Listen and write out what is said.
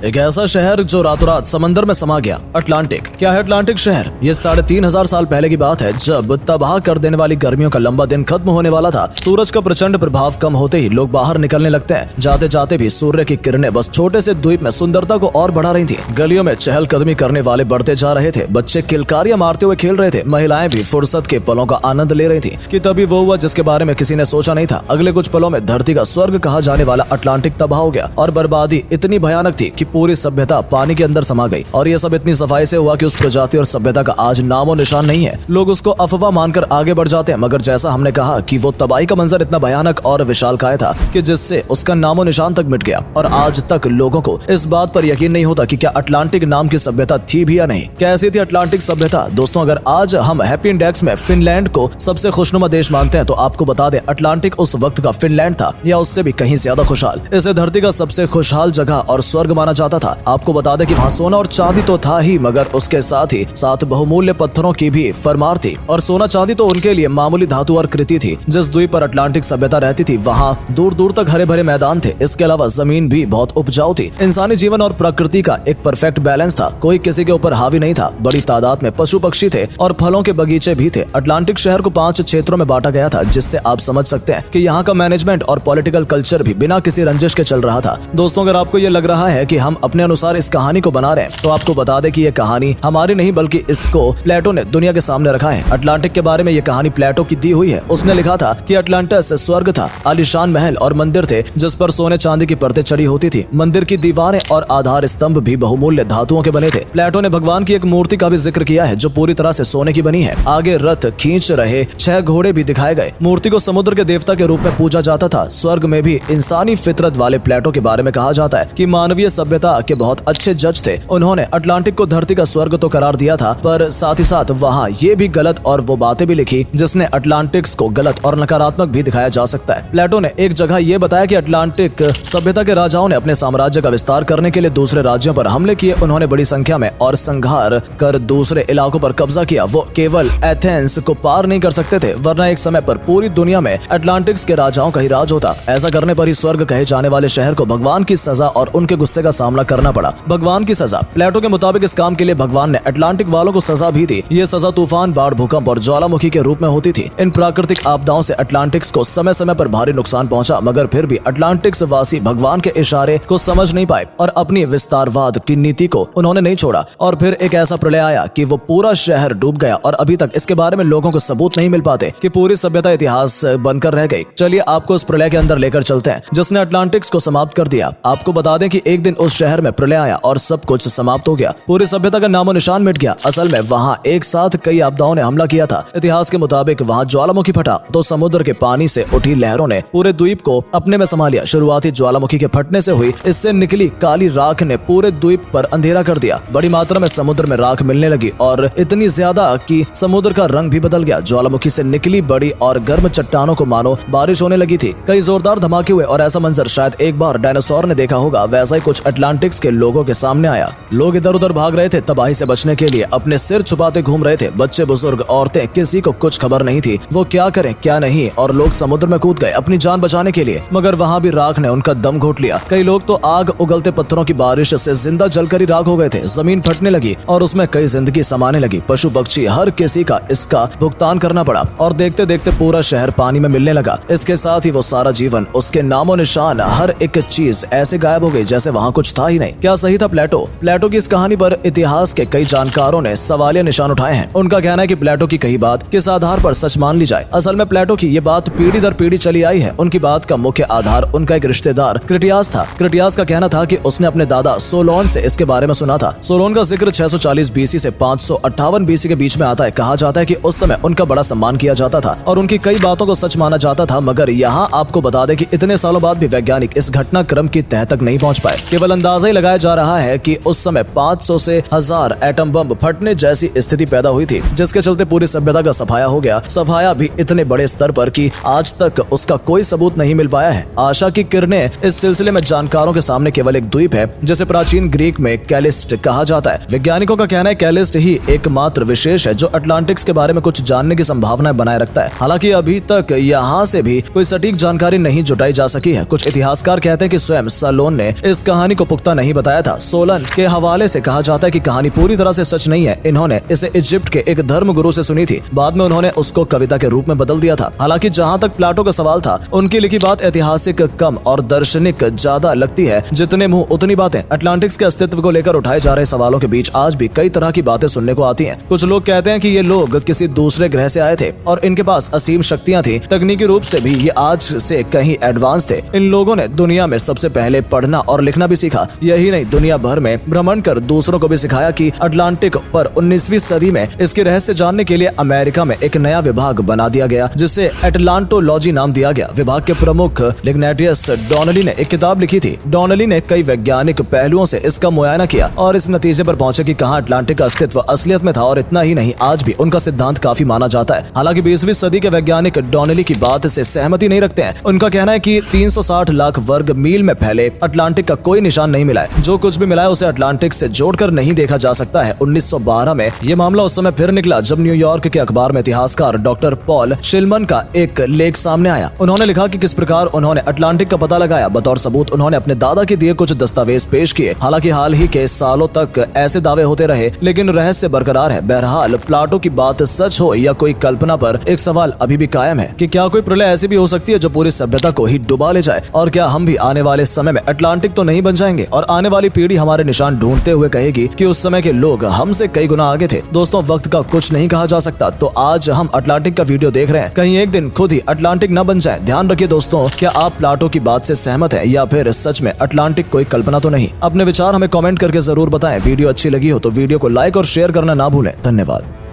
एक ऐसा शहर जो रातों रात समंदर में समा गया, अटलांटिक। क्या है अटलांटिक शहर? ये 3,500 साल पहले की बात है, जब तबाह कर देने वाली गर्मियों का लंबा दिन खत्म होने वाला था। सूरज का प्रचंड प्रभाव कम होते ही लोग बाहर निकलने लगते हैं। जाते जाते भी सूर्य की किरणें बस छोटे से द्वीप में सुंदरता को और बढ़ा रही थी। गलियों में चहलकदमी करने वाले बढ़ते जा रहे थे, बच्चे किलकारियां मारते हुए खेल रहे थे, महिलाएं भी फुर्सत के पलों का आनंद ले रही थी कि तभी वो हुआ जिसके बारे में किसी ने सोचा नहीं था। अगले कुछ पलों में धरती का स्वर्ग कहा जाने वाला अटलांटिक तबाह हो गया और बर्बादी इतनी भयानक थी कि पूरी सभ्यता पानी के अंदर समा गई। और ये सब इतनी सफाई से हुआ कि उस प्रजाति और सभ्यता का आज नामो निशान नहीं है। लोग उसको अफवाह मानकर आगे बढ़ जाते हैं, मगर जैसा हमने कहा कि वो तबाही का मंजर इतना भयानक और विशालकाय था कि जिससे उसका नामो निशान तक मिट गया। और आज तक लोगों को इस बात पर यकीन नहीं होता कि क्या अटलांटिक नाम की सभ्यता थी भी या नहीं। कैसी थी अटलांटिक सभ्यता? दोस्तों, अगर आज हम हैप्पी इंडेक्स में फिनलैंड को सबसे खुशनुमा देश मानते हैं, तो आपको बता दें अटलांटिक उस वक्त का फिनलैंड था, या उससे भी कहीं ज्यादा खुशहाल। इसे धरती का सबसे खुशहाल जगह और स्वर्ग माना जाता था। आपको बता दें कि वहाँ सोना और चांदी तो था ही, मगर उसके साथ ही साथ बहुमूल्य पत्थरों की भी फरमार थी। और सोना चांदी तो उनके लिए मामूली धातु और कृति थी। जिस द्वीप पर अटलांटिक सभ्यता रहती थी, वहाँ दूर दूर तक हरे भरे मैदान थे। इसके अलावा जमीन भी बहुत उपजाऊ थी। इंसानी जीवन और प्रकृति का एक परफेक्ट बैलेंस था। कोई किसी के ऊपर हावी नहीं था। बड़ी तादाद में पशु पक्षी थे और फलों के बगीचे भी थे। अटलांटिक शहर को 5 क्षेत्रों में बांटा गया था, जिससे आप समझ सकते हैं कि यहाँ का मैनेजमेंट और पॉलिटिकल कल्चर भी बिना किसी रंजिश के चल रहा था। दोस्तों, अगर आपको ये लग रहा है कि हम अपने अनुसार इस कहानी को बना रहे हैं, तो आपको बता दें कि ये कहानी हमारी नहीं, बल्कि इसको प्लेटो ने दुनिया के सामने रखा है। अटलांटिक के बारे में ये कहानी प्लेटो की दी हुई है। उसने लिखा था कि अटलांटिस स्वर्ग था। आलीशान महल और मंदिर थे जिस पर सोने चांदी की परतें चढ़ी होती थी। मंदिर की दीवारें और आधार स्तंभ भी बहुमूल्य धातुओं के बने थे। प्लेटो ने भगवान की एक मूर्ति का भी जिक्र किया है, जो पूरी तरह से सोने की बनी है। आगे रथ खींच रहे 6 घोड़े भी दिखाए गए। मूर्ति को समुद्र के देवता के रूप में पूजा जाता था। स्वर्ग में भी इंसानी फितरत वाले प्लेटो के बारे में कहा जाता है कि मानवीय सभ्यता के बहुत अच्छे जज थे। उन्होंने अटलांटिक को धरती का स्वर्ग तो करार दिया था, पर साथ ही साथ वहाँ ये भी गलत और वो बातें भी लिखी जिसने अटलांटिक्स को गलत और नकारात्मक भी दिखाया जा सकता है। प्लेटो ने एक जगह ये बताया कि अटलांटिक सभ्यता के राजाओं ने अपने साम्राज्य का विस्तार करने के लिए दूसरे राज्यों पर हमले किए। उन्होंने बड़ी संख्या में और संघार कर दूसरे इलाकों पर कब्जा किया। वो केवल एथेंस को पार नहीं कर सकते थे, वरना एक समय पर पूरी दुनिया में अटलांटिक्स के राजाओं का ही राज होता। ऐसा करने पर ही स्वर्ग कहे जाने वाले शहर को भगवान की सजा और उनके गुस्से का सामना करना पड़ा। भगवान की सजा। प्लेटो के मुताबिक इस काम के लिए भगवान ने अटलांटिक वालों को सजा भी दी। ये सजा तूफान, बाढ़, भूकंप और ज्वालामुखी के रूप में होती थी। इन प्राकृतिक आपदाओं से अटलांटिक्स को समय समय पर भारी नुकसान पहुंचा, मगर फिर भी अटलांटिक्स वासी भगवान के इशारे को समझ नहीं पाए और अपनी विस्तारवाद की नीति को उन्होंने नहीं छोड़ा। और फिर एक ऐसा प्रलय आया कि वो पूरा शहर डूब गया और अभी तक इसके बारे में लोगों को सबूत नहीं मिल पाते कि पूरी सभ्यता इतिहास बनकर रह गई। चलिए आपको उस प्रलय के अंदर लेकर चलते हैं जिसने अटलांटिक्स को समाप्त कर दिया। आपको बता दें कि एक दिन उस शहर में प्रलय आया और सब कुछ समाप्त हो गया। पूरी सभ्यता का नामो निशान मिट गया। असल में वहाँ एक साथ कई आपदाओं ने हमला किया था। इतिहास के मुताबिक वहाँ ज्वालामुखी फटा तो समुद्र के पानी से उठी लहरों ने पूरे द्वीप को अपने में समा लिया। शुरुआती ज्वालामुखी के फटने से हुई इससे निकली काली राख ने पूरे द्वीप पर अंधेरा कर दिया। बड़ी मात्रा में समुद्र में राख मिलने लगी और इतनी ज्यादा कि समुद्र का रंग भी बदल गया। ज्वालामुखी से निकली बड़ी और गर्म चट्टानों को मानो बारिश होने लगी थी। कई जोरदार धमाके हुए और ऐसा मंजर शायद एक बार डायनासोर ने देखा होगा, वैसा ही कुछ अटलांटिक्स के लोगों के सामने आया। लोग इधर उधर भाग रहे थे, तबाही से बचने के लिए अपने सिर छुपाते घूम रहे थे। बच्चे, बुजुर्ग, औरतें, किसी को कुछ खबर नहीं थी वो क्या करें क्या नहीं। और लोग समुद्र में कूद गए अपनी जान बचाने के लिए, मगर वहाँ भी राख ने उनका दम घोट लिया। कई लोग तो आग उगलते पत्थरों की बारिश से जिंदा जलकर ही राख हो गए थे। जमीन फटने लगी और उसमें कई जिंदगी समाने लगी। पशु पक्षी, हर किसी का इसका भुगतान करना पड़ा और देखते देखते पूरा शहर पानी में मिलने लगा। इसके साथ ही वो सारा जीवन, उसके नामो निशान, हर एक चीज ऐसे गायब हो गई जैसे वहाँ कुछ था ही नहीं। क्या सही था प्लेटो? प्लेटो की इस कहानी पर इतिहास के कई जानकारों ने सवालिया निशान उठाए हैं। उनका कहना है कि प्लेटो की कही बात किस आधार पर सच मान ली जाए। असल में प्लेटो की ये बात पीढ़ी दर पीढ़ी चली आई है। उनकी बात का मुख्य आधार उनका एक रिश्तेदार क्रिटियास था। क्रिटियास का कहना था कि उसने अपने दादा सोलोन से इसके बारे में सुना था। सोलोन का जिक्र 640 बीसी से 558 बीसी के बीच में आता है। कहा जाता है कि उस समय उनका बड़ा सम्मान किया जाता था और उनकी कई बातों को सच माना जाता था। मगर यहाँ आपको बता दें कि इतने सालों बाद भी वैज्ञानिक इस घटनाक्रम की तह तक नहीं पहुंच पाए। केवल अंदाजा ही लगाया जा रहा है कि उस समय 500 से 1000 एटम बम फटने जैसी स्थिति पैदा हुई थी, जिसके चलते पूरी सभ्यता का सफाया हो गया। सफाया भी इतने बड़े स्तर पर कि आज तक उसका कोई सबूत नहीं मिल पाया है। आशा की किरणें इस सिलसिले में जानकारों के सामने केवल एक द्वीप है जिसे प्राचीन ग्रीक में कैलिस्ट कहा जाता है। वैज्ञानिकों का कहना है कैलिस्ट ही एकमात्र विशेष है जो अटलांटिक्स के बारे में कुछ जानने की संभावनाएं बनाए रखता है। हालांकि अभी तक यहाँ से भी कोई सटीक जानकारी नहीं जुटाई जा सकी है। कुछ इतिहासकार कहते हैं कि स्वयं सोलोन ने इस कहानी को पुख्ता नहीं बताया था। सोलन के हवाले से कहा जाता है कि कहानी पूरी तरह से सच नहीं है। इन्होंने इसे इजिप्ट के एक धर्म गुरु से सुनी थी, बाद में उन्होंने उसको कविता के रूप में बदल दिया था। हालांकि जहां तक प्लाटो का सवाल था, उनकी लिखी बात ऐतिहासिक कम और दार्शनिक ज्यादा लगती है। जितने मुंह उतनी बातें। अटलांटिक्स के अस्तित्व को लेकर उठाए जा रहे सवालों के बीच आज भी कई तरह की बातें सुनने को आती हैं। कुछ लोग कहते हैं कि ये लोग किसी दूसरे ग्रह से आए थे और इनके पास असीम शक्तियां थी। तकनीकी रूप से भी ये आज से कहीं एडवांस थे। इन लोगों ने दुनिया में सबसे पहले पढ़ना और लिखना भी सीखा। यही नहीं, दुनिया भर में भ्रमण कर दूसरों को भी सिखाया कि अटलांटिक पर 19वीं सदी में इसके रहस्य जानने के लिए अमेरिका में एक नया विभाग बना दिया गया, जिसे एटलांटोलॉजी नाम दिया गया। विभाग के प्रमुख इग्नेटियस डॉनली ने एक किताब लिखी थी। डॉनली ने कई वैज्ञानिक पहलुओं से इसका मुआयना किया और इस नतीजे पर पहुंचे कि कहां अटलांटिक का अस्तित्व असलियत में था। और इतना ही नहीं, आज भी उनका सिद्धांत काफी माना जाता है। हालांकि 20वीं सदी के वैज्ञानिक डॉनली की बात से सहमति नहीं रखते हैं। उनका कहना है कि 360 लाख वर्ग मील में फैले अटलांटिक का कोई निशान नहीं मिला है। जो कुछ भी मिला है उसे अटलांटिक से जोड़कर नहीं देखा जा सकता है। 1912 में यह मामला उस समय फिर निकला जब न्यूयॉर्क के अखबार में इतिहासकार डॉक्टर पॉल शिलमन का एक लेख सामने आया। उन्होंने लिखा कि किस प्रकार उन्होंने अटलांटिक का पता लगाया। बतौर सबूत उन्होंने अपने दादा के दिए कुछ दस्तावेज पेश किए। हालांकि हाल ही के सालों तक ऐसे दावे होते रहे, लेकिन रहस्य बरकरार है। बहरहाल, प्लाटो की बात सच हो या कोई कल्पना पर एक सवाल अभी भी कायम है कि क्या कोई प्रलय ऐसी भी हो सकती है जो पूरी सभ्यता को ही डुबा ले जाए। और क्या हम भी आने वाले समय में अटलांटिक तो नहीं बन जाएंगे और आने वाली पीढ़ी हमारे निशान ढूंढते हुए कहेगी कि उस समय के लोग हमसे कई गुना आगे थे। दोस्तों, वक्त का कुछ नहीं कहा जा सकता, तो आज हम अटलांटिक का वीडियो देख रहे हैं, कहीं एक दिन खुद ही अटलांटिक न बन जाए। ध्यान रखिए दोस्तों, क्या आप प्लाटो की बात से सहमत हैं या फिर सच में अटलांटिक कोई कल्पना तो नहीं। अपने विचार हमें कमेंट करके जरूर बताएं। वीडियो अच्छी लगी हो तो वीडियो को लाइक और शेयर करना ना भूलें। धन्यवाद।